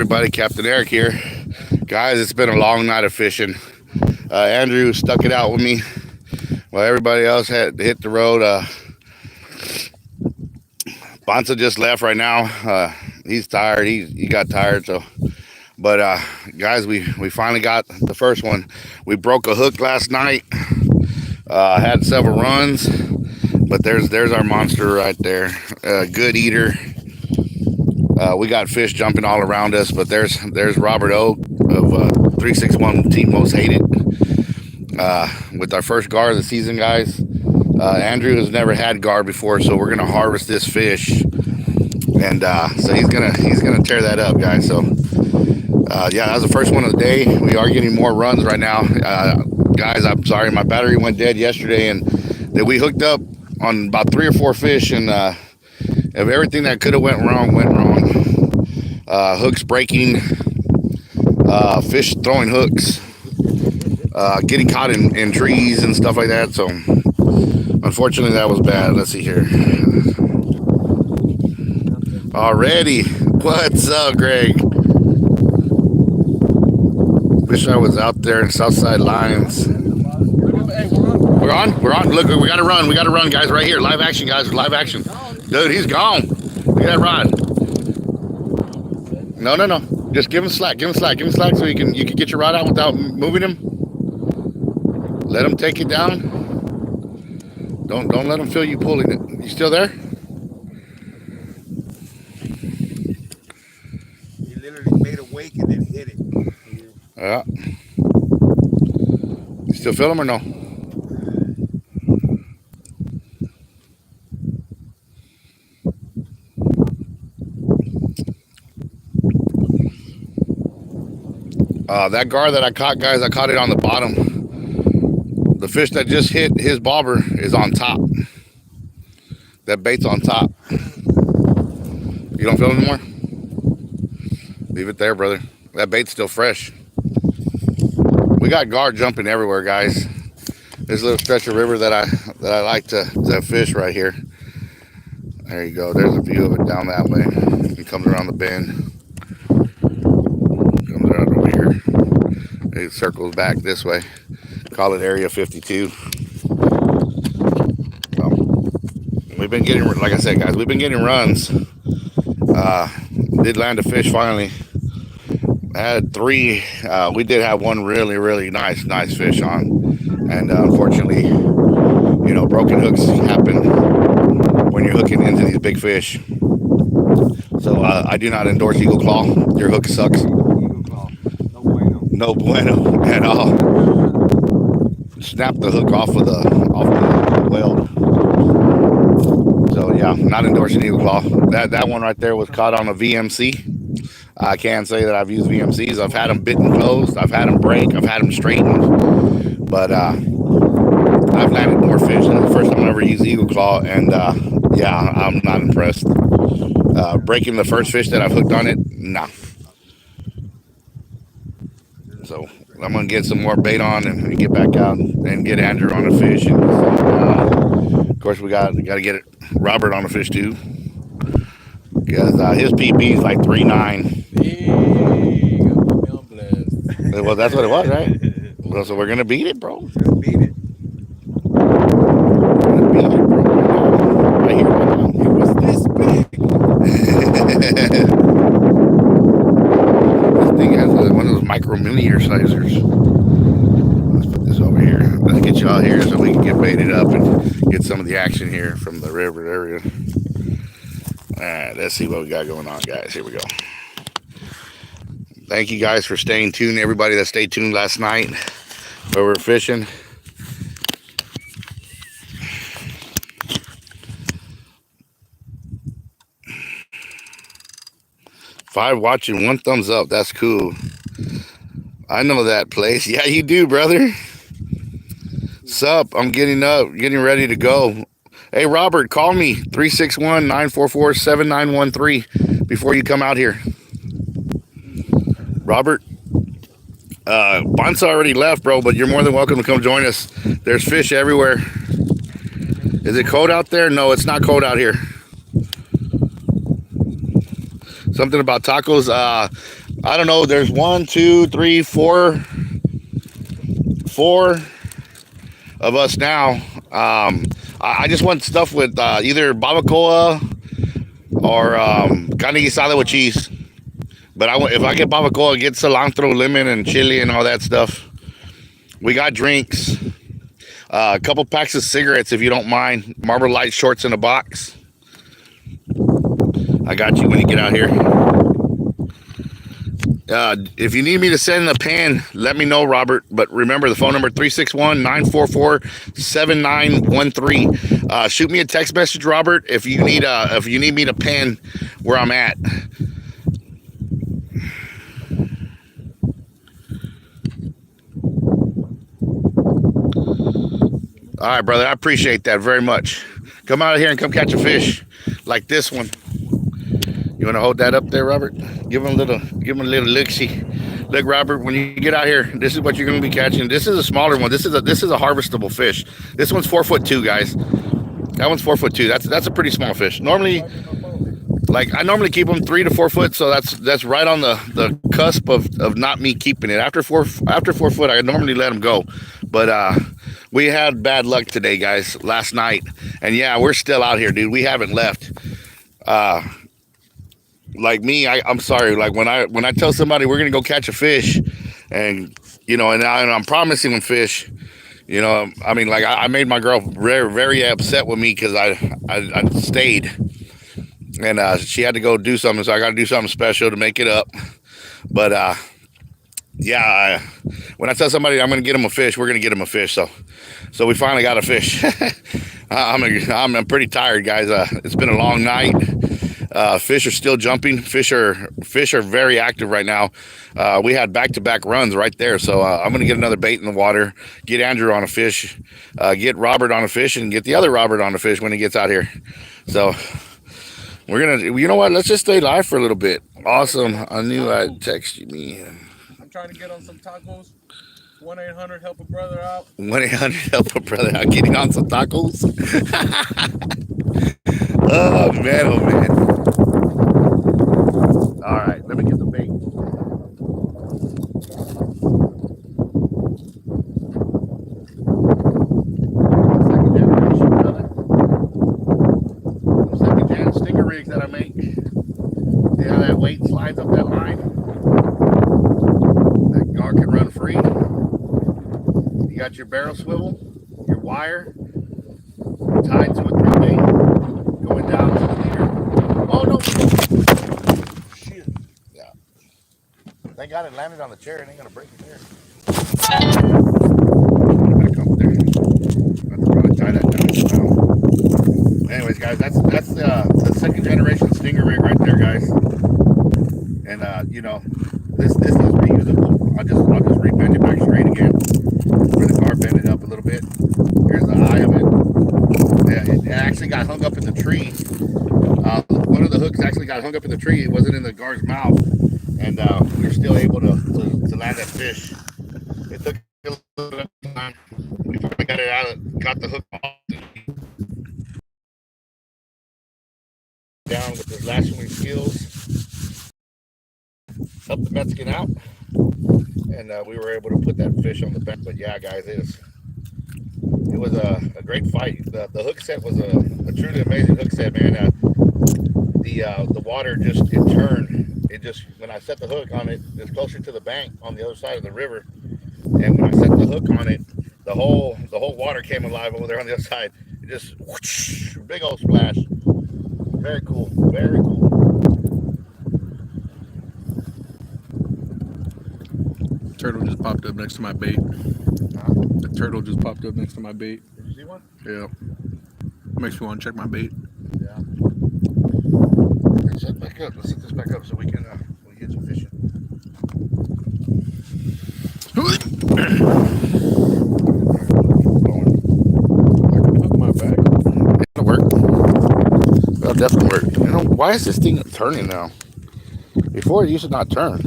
Everybody, Captain Eric here. Guys, it's been a long night of fishing. Andrew stuck it out with me while everybody else had to hit the road. Bonsa just left right now. He's tired. He got tired. But guys, we finally got the first one. We broke a hook last night. Had several runs, but there's our monster right there. Good eater. We got fish jumping all around us, but there's Robert O of 361 Team Most Hated with our first gar of the season, guys. Andrew has never had gar before, so we're gonna harvest this fish, and so he's gonna tear that up, guys. So yeah, that was the first one of the day. We are getting more runs right now, guys. I'm sorry, my battery went dead yesterday, and that we hooked up on about 3 or 4 fish, and if everything that could have went wrong went wrong. Hooks breaking, fish throwing hooks, getting caught in trees and stuff like that. So unfortunately that was bad. Let's see here. Already. What's up, Greg? Wish I was out there in Southside Lions. We're on. Look, we gotta run, guys, right here. Live action, guys, live action. Dude, he's gone. Look at that rod. No. Just give him slack so you can get your rod out without moving him. Let him take it down. Don't let him feel you pulling it. You still there? He literally made a wake and then hit it. Yeah. You still feel him or no? That gar that I caught, guys, I caught it on the bottom. The fish that just hit his bobber is on top. That bait's on top. You don't feel it anymore? Leave it there, brother. That bait's still fresh. We got gar jumping everywhere, guys. This little stretch of river that I like to fish right here. There you go. There's a view of it down that way. It comes around the bend. Comes around over here. It circles back this way. Call it Area 52. We've been getting, like I said, guys, we've been getting runs. Did land a fish finally. I had 3. We did have one really nice fish on, and unfortunately, broken hooks happen when you're hooking into these big fish. So I do not endorse Eagle Claw. Your hook sucks. Eagle Claw. No bueno at all. Snap the hook off the weld. So yeah, not endorsing Eagle Claw. That one right there was caught on a VMC. I can say that I've used VMCs. I've had them bitten closed. I've had them break. I've had them straightened. But I've landed more fish. This is the first time I ever used Eagle Claw, and yeah, I'm not impressed. Breaking the first fish that I've hooked on it, nah. So I'm gonna get some more bait on and get back out and get Andrew on a fish. And, of course, we got to get Robert on a fish too, because his PB is like 3.9. Well, that's what it was, right? Well, so we're gonna beat it, bro. Beat it. We're gonna beat it, bro. Right here, right now. It was this big. This thing has one of those micro mini sizers. Let's put this over here. Let's get you all here so we can get baited up and get some of the action here from the river area. All right, let's see what we got going on, guys. Here we go. Thank you guys for staying tuned. Everybody that stayed tuned last night where we were fishing. Five watching, 1 thumbs up. That's cool. I know that place. Yeah, you do, brother. Sup? I'm getting ready to go. Hey, Robert, call me 361-944-7913 before you come out here. Robert, Bonsa already left, bro, but you're more than welcome to come join us. There's fish everywhere. Is it cold out there? No, it's not cold out here. Something about tacos. I don't know. There's one, two, three, four of us now. I just want stuff with either barbacoa or carne guisada with cheese. But if I get barbacoa, get cilantro, lemon, and chili and all that stuff. We got drinks, a couple packs of cigarettes if you don't mind. Marlboro Light shorts in a box. I got you when you get out here. If you need me to send a pan, let me know, Robert. But remember the phone number 361-944-7913. Shoot me a text message, Robert, if you need me to pan where I'm at. All right, brother. I appreciate that very much. Come out here and come catch a fish like this one. You want to hold that up there, Robert? Give him a little look-see. Look, Robert, when you get out here, this is what you're going to be catching. This is a smaller one. This is a harvestable fish. This one's 4'2", guys. That one's 4'2". That's a pretty small fish. Normally, I normally keep them 3 to 4 foot, so that's right on the cusp of not me keeping it. After 4 foot, I normally let them go, but we had bad luck today, guys. Last night, and yeah, we're still out here, dude. We haven't left. Like me, I'm sorry. Like when I tell somebody we're gonna go catch a fish, and and I'm promising them fish. I mean, like I made my girl very, very upset with me because I stayed, and she had to go do something, so I got to do something special to make it up. But yeah, when I tell somebody I'm gonna get them a fish, we're gonna get them a fish. So we finally got a fish. I'm pretty tired, guys. It's been a long night. Fish are still jumping. Fish are very active right now. We had back-to-back runs right there, so I'm gonna get another bait in the water, get Andrew on a fish, get Robert on a fish, and get the other Robert on a fish when he gets out here. So we're gonna, you know what? Let's just stay live for a little bit. Awesome. I knew I'd text you. I'm trying to get on some tacos. 1-800 help a brother out. 1-800 help a brother out. Getting on some tacos. Oh man, oh man. All right, let me get the bait. Second generation, brother. Second gen stinger rigs that I make. See how that weight slides up that line? That gar can run free. You got your barrel swivel, your wire tied to a through bait, going down to the leader. Oh no! Shit. Yeah. Thank God it landed on the chair. It ain't gonna break it there. Back up there. I have to probably tie that down now. Anyways, guys, that's the second generation stinger rig right there, guys. And this is reusable. I'll just rebend it back straight again. Where the gar bend it up a little bit. Here's the eye of it. Yeah, it actually got hung up in the tree. One of the hooks actually got hung up in the tree. It wasn't in the gar's mouth, and we were still able to land that fish. It took a little bit of time. We finally got it out. Got the hook off. Down with his lashing skills. Helped the Mexican out, and we were able to put that fish on the back. But yeah, guys, it was a great fight. The hook set was a truly amazing hook set, man. The water just turned. It just, when I set the hook on it, it's closer to the bank on the other side of the river, and when I set the hook on it, the whole water came alive over there on the other side. It just whoosh, big old splash. Very cool. Very cool. Turtle just popped up next to my bait. The turtle just popped up next to my bait. Did you see one? Yeah. Makes me want to check my bait. Yeah. Let's set back up. Let's set this back up so we can get some fishing. Hook my back. It'll work. That'll definitely work. Why is this thing turning now? Before it used to not turn.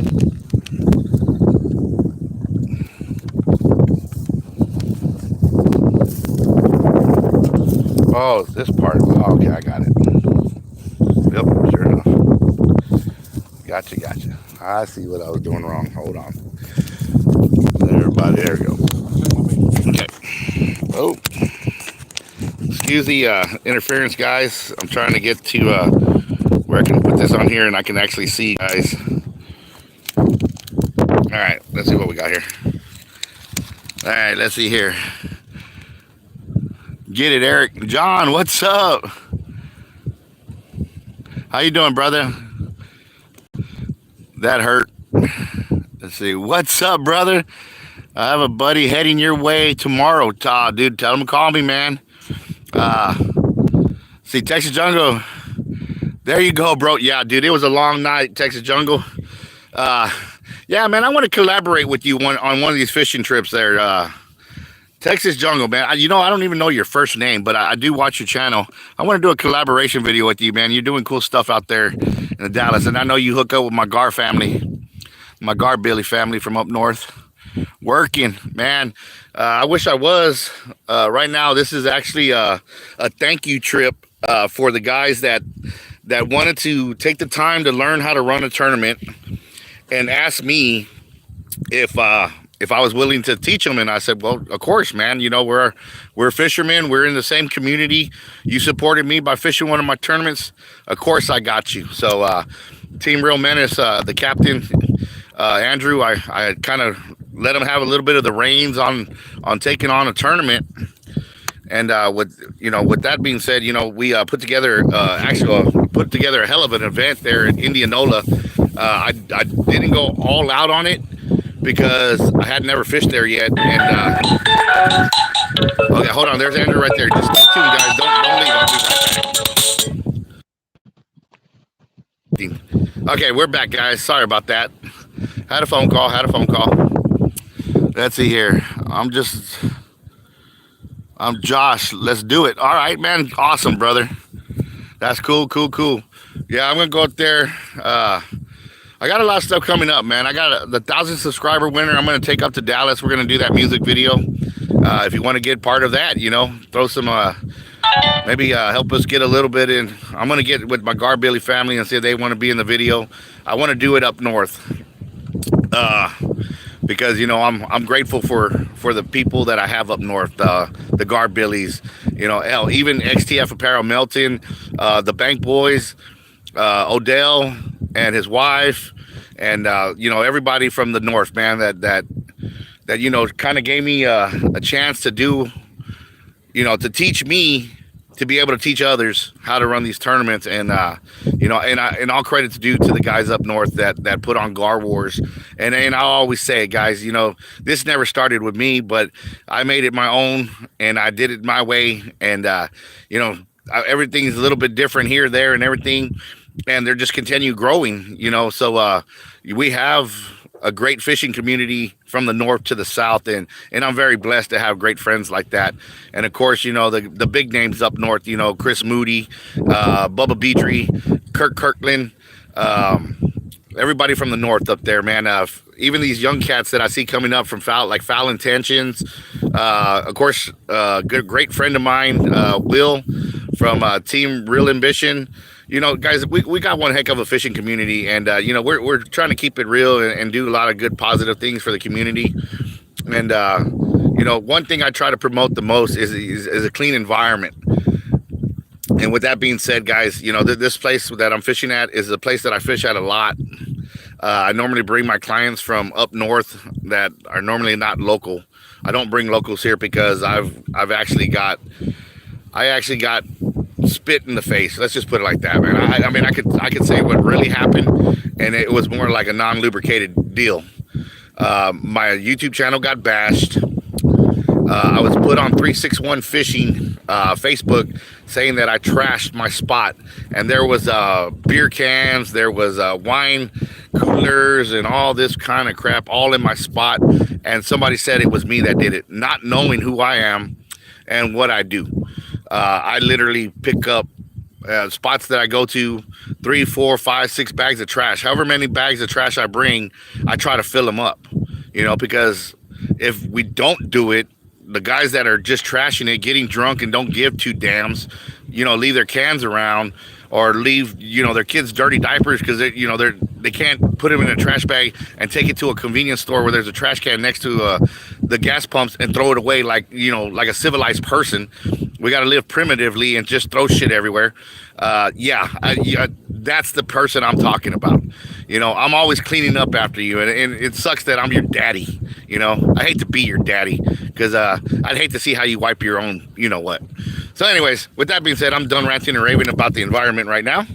Oh, this part. Oh, okay, I got it. Yep, sure enough. Gotcha. I see what I was doing wrong. Hold on. Everybody, there we go. Okay. Oh, excuse the interference, guys. I'm trying to get to where I can put this on here and I can actually see you guys. All right, let's see what we got here. All right, let's see here. Get it, Eric. John, what's up? How you doing, brother? That hurt. Let's see. What's up, brother? I have a buddy heading your way tomorrow. Dude, tell him to call me, man. See, Texas Jungle. There you go, bro. Yeah, dude, it was a long night, Texas Jungle. Yeah, man, I want to collaborate with you on one of these fishing trips there. Texas Jungle, man. I don't even know your first name, but I do watch your channel. I want to do a collaboration video with you, man. You're doing cool stuff out there in the Dallas, and I know you hook up with my Gar family, my Gar Billy family from up north. Working, man. I wish I was. Right now, this is actually a thank you trip for the guys that wanted to take the time to learn how to run a tournament and asked me if I was willing to teach them, and I said, well, of course, man. We're fishermen. We're in the same community. You supported me by fishing one of my tournaments. Of course, I got you. So, Team Real Menace, the captain, Andrew, I kind of let him have a little bit of the reins on taking on a tournament. And with that being said, we put together a hell of an event there in Indianola. I didn't go all out on it because I had never fished there yet. And okay, hold on. There's Andrew right there. Just stay tuned, guys. Don't leave. I'll be right back. Okay, we're back, guys. Sorry about that. Had a phone call. Let's see here. I'm Josh. Let's do it. All right, man. Awesome, brother. That's cool. Yeah, I'm gonna go up there. I got a lot of stuff coming up, man. I got the 1,000 subscriber winner. I'm going to take up to Dallas. We're going to do that music video. If you want to get part of that, throw some, maybe help us get a little bit in. I'm going to get with my Gar Billy family and see if they want to be in the video. I want to do it up north. Because, I'm grateful for the people that I have up north, the Gar Billies, even XTF Apparel Melton, the Bank Boys, Odell and his wife, and everybody from the north, man, that kind of gave me a chance to do, to teach me to be able to teach others how to run these tournaments. And and all credit to the guys up north that put on Gar Wars. And I always say, guys, this never started with me, but I made it my own and I did it my way. And everything's a little bit different here, there, and everything. And they're just continue growing, so we have a great fishing community from the north to the south, and I'm very blessed to have great friends like that. And of course, the big names up north, Chris Moody, Bubba Beedry, Kirk Kirkland, everybody from the north up there, man. Even these young cats that I see coming up from Foul Intentions, of course, great friend of mine, Will from Team Real Ambition. Guys, we got one heck of a fishing community, and we're trying to keep it real and do a lot of good positive things for the community. And one thing I try to promote the most is a clean environment. And with that being said, guys, this place that I'm fishing at is a place that I fish at a lot. I normally bring my clients from up north that are normally not local. I don't bring locals here because I actually got spit in the face. Let's just put it like that, man. I mean, I could say what really happened, and it was more like a non-lubricated deal. My YouTube channel got bashed. I was put on 361 Fishing Facebook saying that I trashed my spot, and there was beer cans, there was wine coolers, and all this kind of crap all in my spot. And somebody said it was me that did it, not knowing who I am and what I do. I literally pick up spots that I go to, 3, 4, 5, 6 bags of trash. However many bags of trash I bring, I try to fill them up, because if we don't do it, the guys that are just trashing it, getting drunk and don't give two damns, leave their cans around or leave, their kids' dirty diapers because they're put them in a trash bag and take it to a convenience store where there's a trash can next to the gas pumps and throw it away like, you know, like a civilized person. We got to live primitively and just throw shit everywhere. Yeah, that's the person I'm talking about. You know, I'm always cleaning up after you, and it sucks that I'm your daddy. You know, I hate to be your daddy because I'd hate to see how you wipe your own, you know what. So anyways, with that being said, I'm done ranting and raving about the environment right now.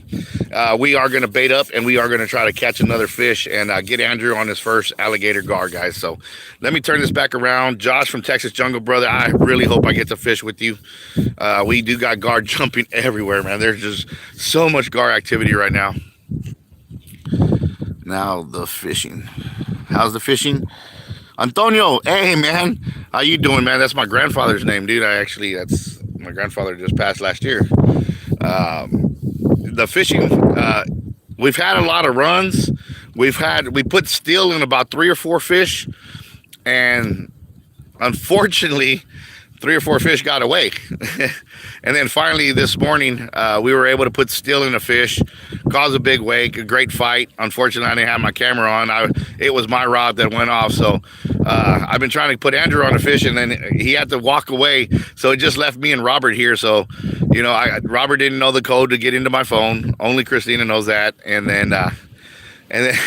We are going to bait up, and we are going to try to catch another fish and get Andrew on his first alligator gar, guys. So let me turn this back around. Josh from Texas Jungle, brother, I really hope I get to fish with you. We do got gar jumping everywhere, man. There's just so much gar activity right now. Now the fishing. How's the fishing? Antonio, hey, man. How you doing, man? That's my grandfather's name, dude. That's my grandfather just passed last year. The fishing, we've had a lot of runs. We put steel in about 3 or 4 fish, and unfortunately 3 or 4 fish got away. And then finally this morning, we were able to put steel in a fish, cause a big wake, a great fight. Unfortunately, I didn't have my camera on. It was my rod that went off. So I've been trying to put Andrew on a fish, and then he had to walk away. So it just left me and Robert here. So, you know, Robert didn't know the code to get into my phone. Only Christina knows that. And then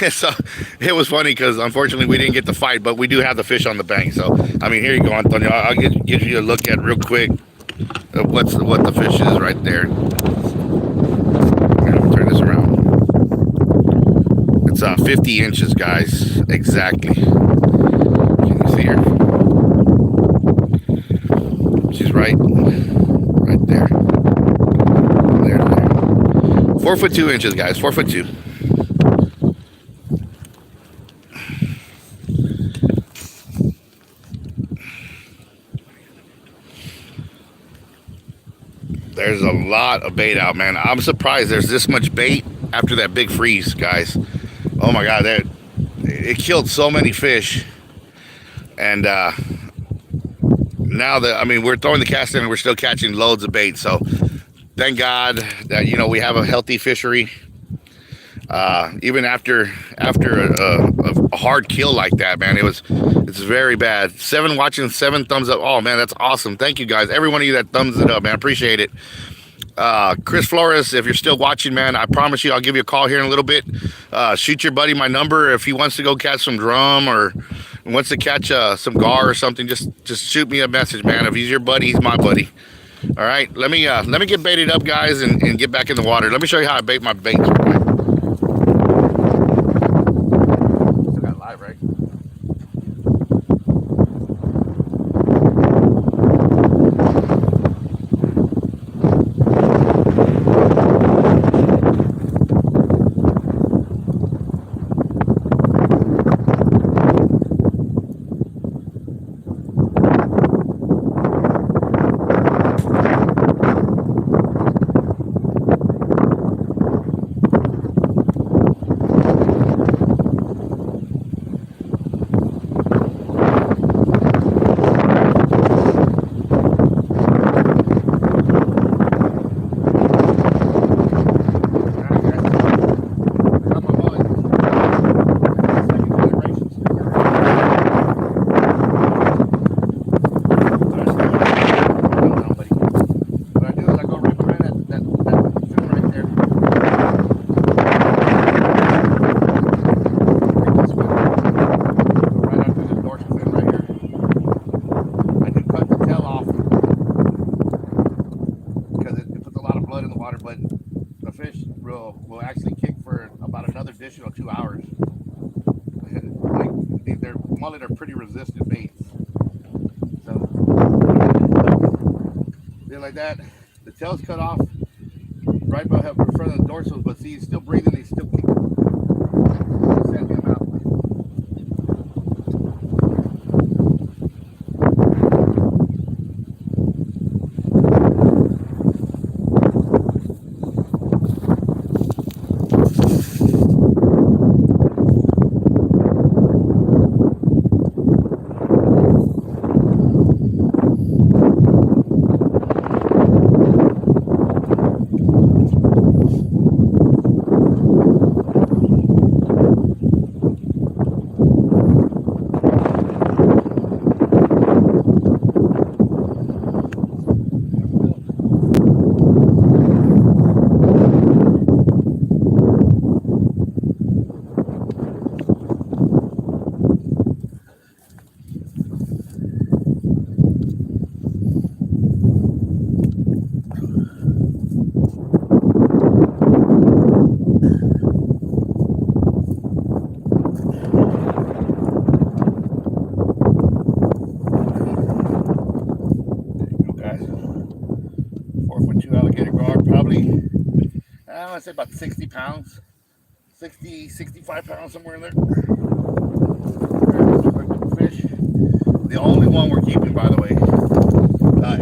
so it was funny because unfortunately we didn't get the fight, but we do have the fish on the bank. So, I mean, here you go, Antonio. I'll give you a look at real quick what the fish is right there. Turn this around. It's 50 inches, guys. Exactly. Can you see her? She's right there. There. 4 foot 2 inches, guys. 4 foot 2. There's a lot of bait out, man. I'm surprised there's this much bait after that big freeze, guys. Oh my God, it killed so many fish. And now we're throwing the cast in and we're still catching loads of bait. So thank God that, you know, we have a healthy fishery. Even after a hard kill like that, man, it's very bad. 7 watching, 7 thumbs up. Oh man, that's awesome. Thank you guys, every one of you that thumbs it up, man. Appreciate it. Chris Flores, if you're still watching, man, I promise you I'll give you a call here in a little bit. Shoot your buddy my number if he wants to go catch some drum or wants to catch some gar or something. Just shoot me a message, man. If he's your buddy, he's my buddy. All right, let me get baited up, guys, and get back in the water. Let me show you how I bait my baits. Still got live, right? Will actually kick for about another additional 2 hours. Like their mullet are pretty resistant baits. So they're like that. The tail's cut off right by in front of the dorsals, but see, he's still breathing. He's still kicking. Send him out. to say about 60 pounds, 60, 65 pounds, somewhere in there. Fish. The only one we're keeping, by the way.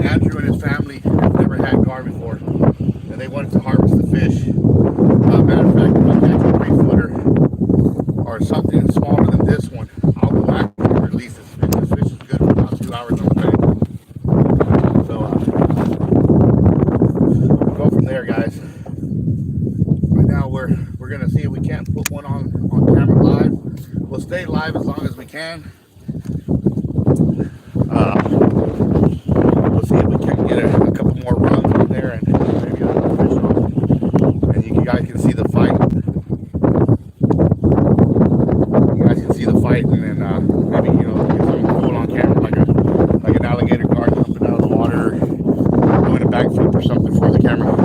Andrew and his family have never had gar before, and they wanted to harvest the fish. Matter of fact, if I catch a 3-footer or something smaller than this one, I'll go back and release this fish. This fish is good for about 2 hours on the bank. So we'll go from there, guys. Right now we're gonna see if we can't put one on camera live. We'll stay live as long as we can. We'll see if we can get a couple more runs in there and maybe a fish on. And you guys can see the fight. You guys can see the fight, and then maybe get something cool on camera, like an alligator gar jumping out of the water, doing a backflip or something for the camera.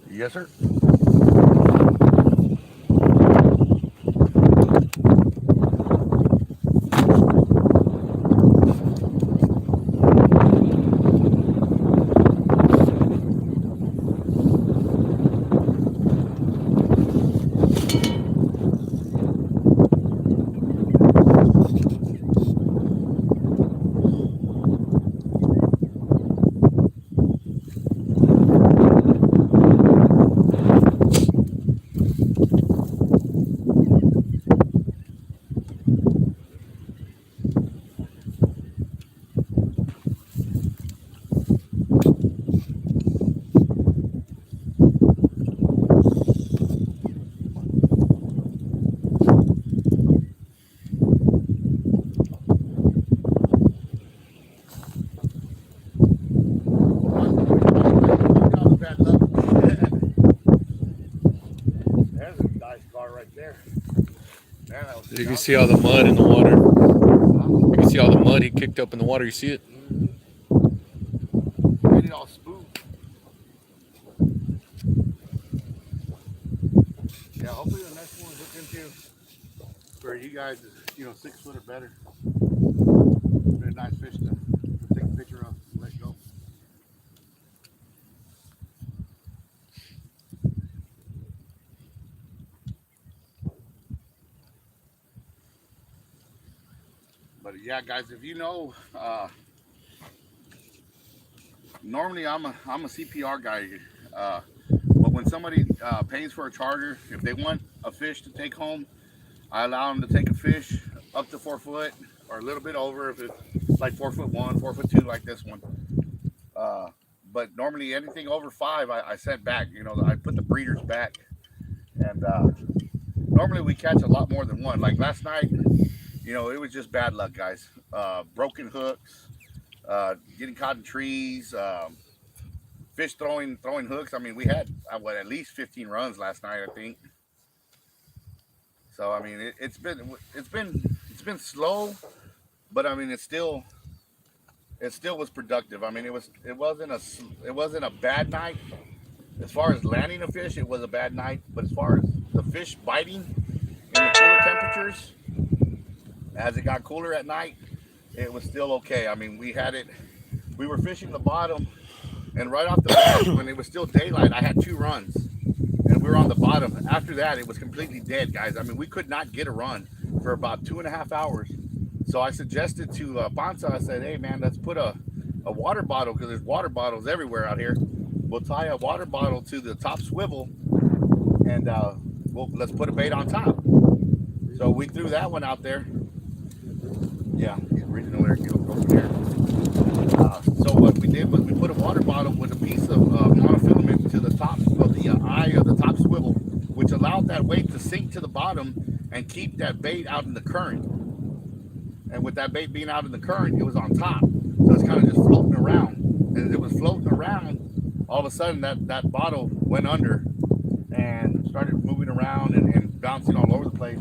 Yes, sir. You can see all the mud in the water. You can see all the mud he kicked up in the water. You see it? Made it all spooked. Yeah, hopefully the next one look into for you guys is 6 foot or better. Be a nice fish to take a picture of and let go. But yeah, guys, if normally I'm a CPR guy, but when somebody pays for a charter, if they want a fish to take home, I allow them to take a fish up to 4 foot or a little bit over if it's like 4'1", 4'2", like this one. But normally anything over 5, I send back. I put the breeders back, and normally we catch a lot more than one. Like last night, it was just bad luck, guys. Broken hooks, getting caught in trees, fish throwing hooks. I mean, we had at least 15 runs last night, I think. So I mean, it's been slow, but I mean, it still was productive. I mean, it wasn't a bad night. As far as landing a fish, it was a bad night. But as far as the fish biting in the cooler temperatures, as it got cooler at night, it was still okay. I mean, we were fishing the bottom, and right off the bat, when it was still daylight, I had 2 runs, and we were on the bottom. After that, it was completely dead, guys. I mean, we could not get a run for about 2.5 hours. So I suggested to Panza, I said, hey, man, let's put a water bottle, because there's water bottles everywhere out here. We'll tie a water bottle to the top swivel, and let's put a bait on top. So we threw that one out there. Yeah, he's reaching over there. Go from here. So what we did was we put a water bottle with a piece of monofilament to the top of the eye of the top swivel, which allowed that weight to sink to the bottom and keep that bait out in the current. And with that bait being out in the current, it was on top. So it's kind of just floating around. And as it was floating around, all of a sudden that bottle went under and started moving around and bouncing all over the place.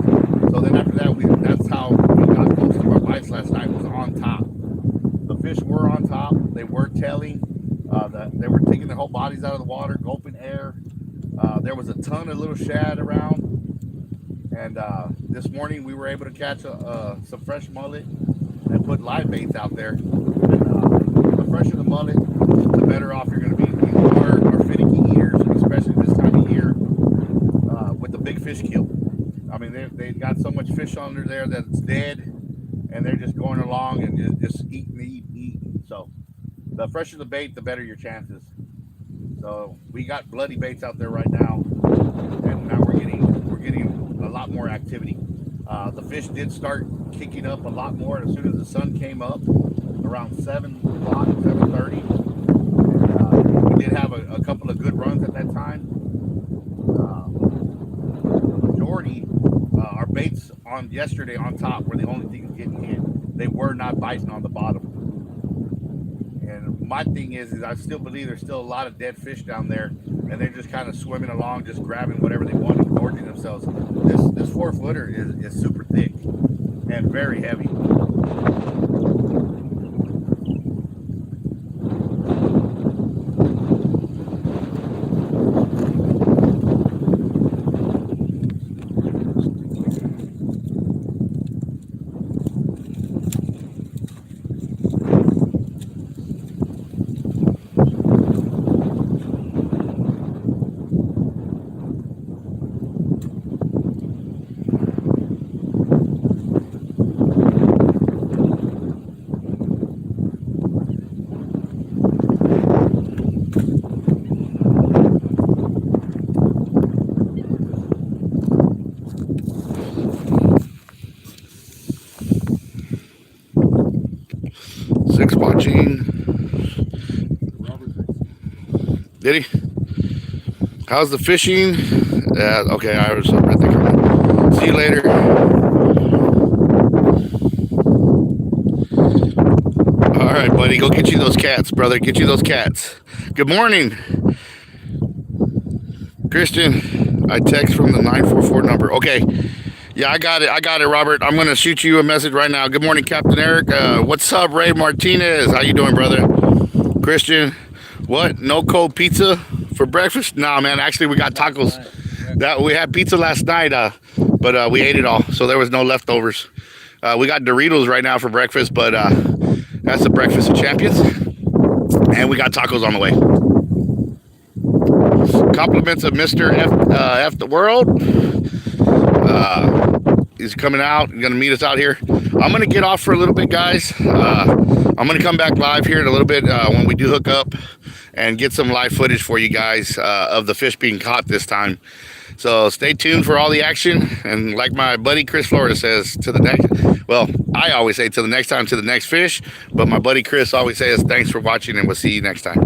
So then after that, that's how we got most of our bites last night, was on top. The fish were on top. They were tailing. They were taking their whole bodies out of the water, gulping air. There was a ton of little shad around. And this morning we were able to catch some fresh mullet and put live baits out there. And the fresher the mullet, the better off you're going to be. People are finicky eaters, especially this time of year with the big fish kill. I mean, they've got so much fish under there that it's dead, and they're just going along and just eating. So the fresher the bait, the better your chances. So we got bloody baits out there right now, and now we're getting a lot more activity. The fish did start kicking up a lot more as soon as the sun came up, around 7 o'clock, 7:30. We did have a couple of good runs at that time. The majority, our baits on yesterday on top were the only things getting hit. They were not biting on the bottom. And my thing is I still believe there's still a lot of dead fish down there, and they're just kind of swimming along, just grabbing whatever they want and gorging themselves. This 4-footer is super thick and very heavy. Six watching. Did he? How's the fishing? Okay, I was right there. See you later. All right, buddy, go get you those cats, brother. Get you those cats. Good morning, Christian. I text from the 944 number. Okay. Yeah, I got it, Robert. I'm going to shoot you a message right now. Good morning, Captain Eric. What's up, Ray Martinez? How you doing, brother? Christian, what? No cold pizza for breakfast? Nah, man. Actually, we got tacos. We had pizza last night, but we ate it all, so there was no leftovers. We got Doritos right now for breakfast, but that's the breakfast of champions. And we got tacos on the way. Compliments of Mr. F the World. He's coming out and gonna meet us out here. I'm gonna get off for a little bit, guys. I'm gonna come back live here in a little bit when we do hook up and get some live footage for you guys of the fish being caught this time. So stay tuned for all the action. And like my buddy Chris Florida says, to the next, well, I always say to the next time, to the next fish, but my buddy Chris always says thanks for watching, and we'll see you next time.